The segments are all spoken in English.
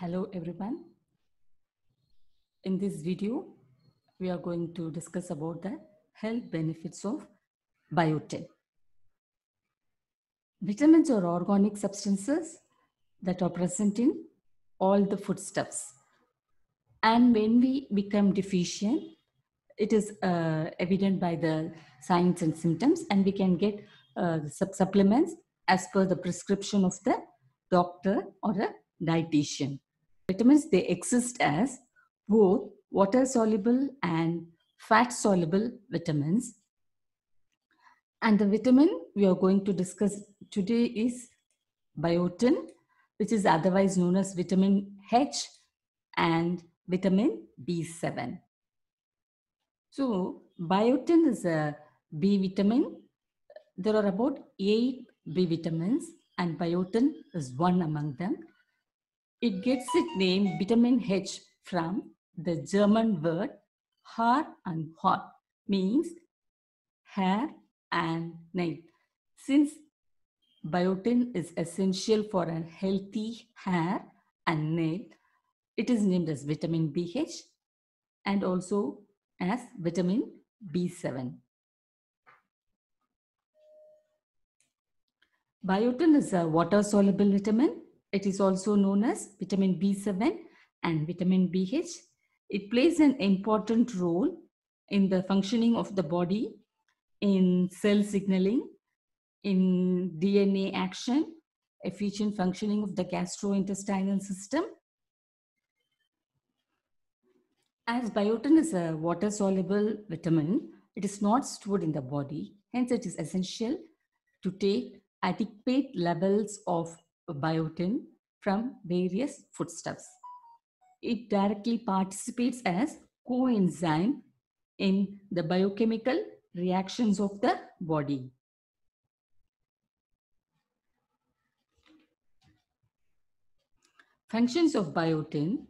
Hello everyone. In this video, we are going to discuss about the health benefits of biotin. Vitamins are organic substances that are present in all the foodstuffs. And when we become deficient, it is evident by the signs and symptoms, and we can get supplements as per the prescription of the doctor or a dietitian. Vitamins, they exist as both water soluble and fat soluble vitamins. And the vitamin we are going to discuss today is biotin, which is otherwise known as vitamin H and vitamin B7. So biotin is a B vitamin. There are about 8 B vitamins and biotin is one among them. It gets its name vitamin H from the German word Haar and Haut, means hair and nail. Since biotin is essential for a healthy hair and nail, it is named as vitamin BH and also as vitamin B7. Biotin is a water-soluble vitamin. It is also known as vitamin B7 and vitamin BH. It plays an important role in the functioning of the body, in cell signaling, in DNA action, efficient functioning of the gastrointestinal system. As biotin is a water-soluble vitamin, it is not stored in the body. Hence, it is essential to take adequate levels of biotin from various foodstuffs. It directly participates as coenzyme in the biochemical reactions of the body. Functions of biotin.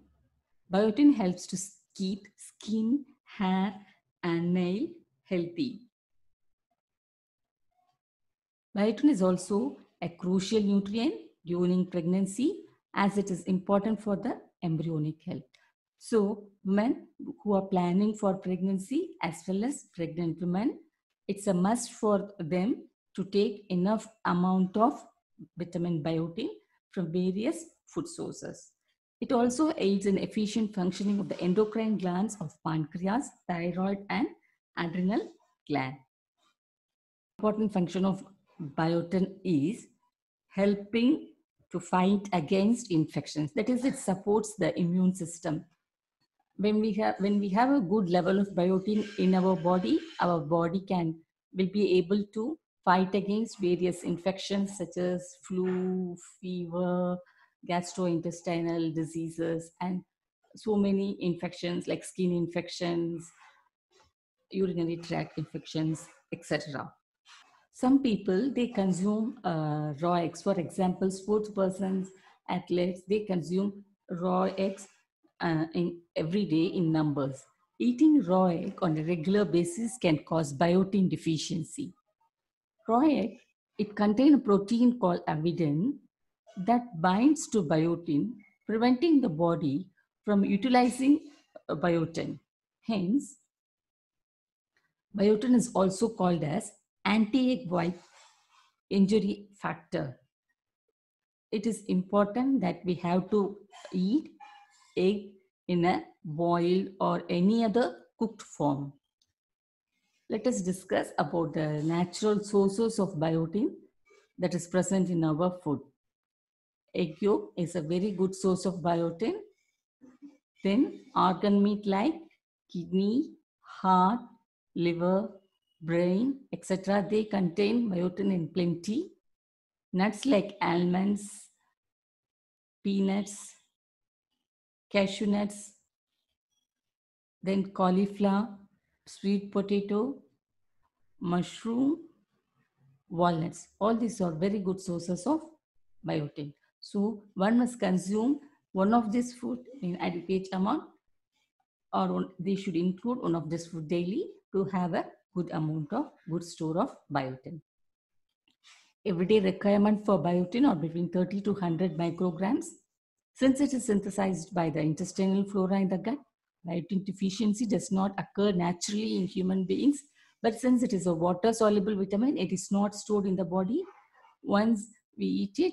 Biotin helps to keep skin, hair, and nail healthy. Biotin is also a crucial nutrient during pregnancy as it is important for the embryonic health. So, men who are planning for pregnancy as well as pregnant women, it's a must for them to take enough amount of vitamin biotin from various food sources. It also aids in efficient functioning of the endocrine glands of pancreas, thyroid, and adrenal gland. Important function of biotin is helping to fight against infections. That is, it supports the immune system. When we have a good level of biotin in our body will be able to fight against various infections such as flu, fever, gastrointestinal diseases, and so many infections like skin infections, urinary tract infections, etc. Some people, they consume raw eggs. For example, sports persons, athletes, they consume raw eggs in every day in numbers. Eating raw egg on a regular basis can cause biotin deficiency. Raw egg, it contains a protein called avidin that binds to biotin, preventing the body from utilizing biotin. Hence, biotin is also called as anti-egg white injury factor. It is important that we have to eat egg in a boiled or any other cooked form. Let us discuss about the natural sources of biotin that is present in our food. Egg yolk is a very good source of biotin. Then organ meat like kidney, heart, liver, brain, etc. They contain biotin in plenty. Nuts like almonds, peanuts, cashew nuts, then cauliflower, sweet potato, mushroom, walnuts. All these are very good sources of biotin. So one must consume one of these food in adequate amount, or they should include one of this food daily to have a good amount of good store of biotin. Everyday requirement for biotin are between 30 to 100 micrograms. Since it is synthesized by the intestinal flora in the gut, biotin deficiency does not occur naturally in human beings, but since it is a water-soluble vitamin, it is not stored in the body. Once we eat it,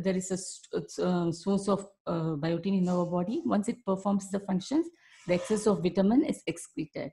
there is a source of biotin in our body. Once it performs the functions, the excess of vitamin is excreted.